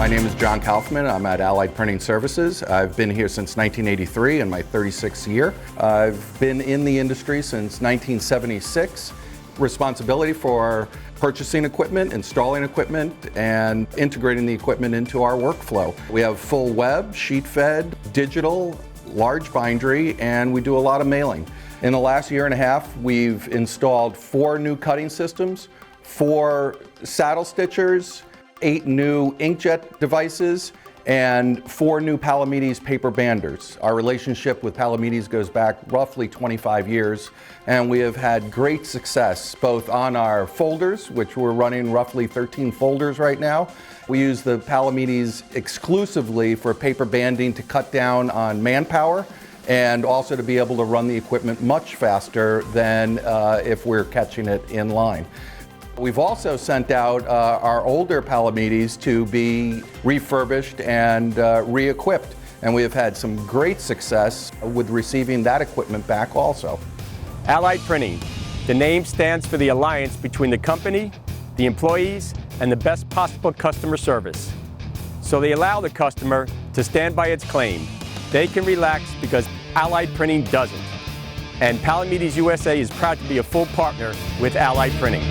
My name is John Kaufman. I'm at Allied Printing Services. I've been here since 1983 in my 36th year. I've been in the industry since 1976. Responsibility for purchasing equipment, installing equipment, and integrating the equipment into our workflow. We have full web, sheet-fed, digital, large bindery, and we do a lot of mailing. In the last year and a half, we've installed 4 new cutting systems, 4 saddle stitchers, 8 new inkjet devices, and 4 new palamides paper banders. Our relationship with palamides goes back roughly 25 years, and we have had great success both on our folders, which we're running roughly 13 folders right now. We use the palamides exclusively for paper banding to cut down on manpower and also to be able to run the equipment much faster than if we're catching it in line. We've also sent out our older palamides to be refurbished and re-equipped, and we have had some great success with receiving that equipment back also. Allied Printing. The name stands for the alliance between the company, the employees, and the best possible customer service. So they allow the customer to stand by its claim. They can relax because Allied Printing doesn't. And Palamides USA is proud to be a full partner with Allied Printing.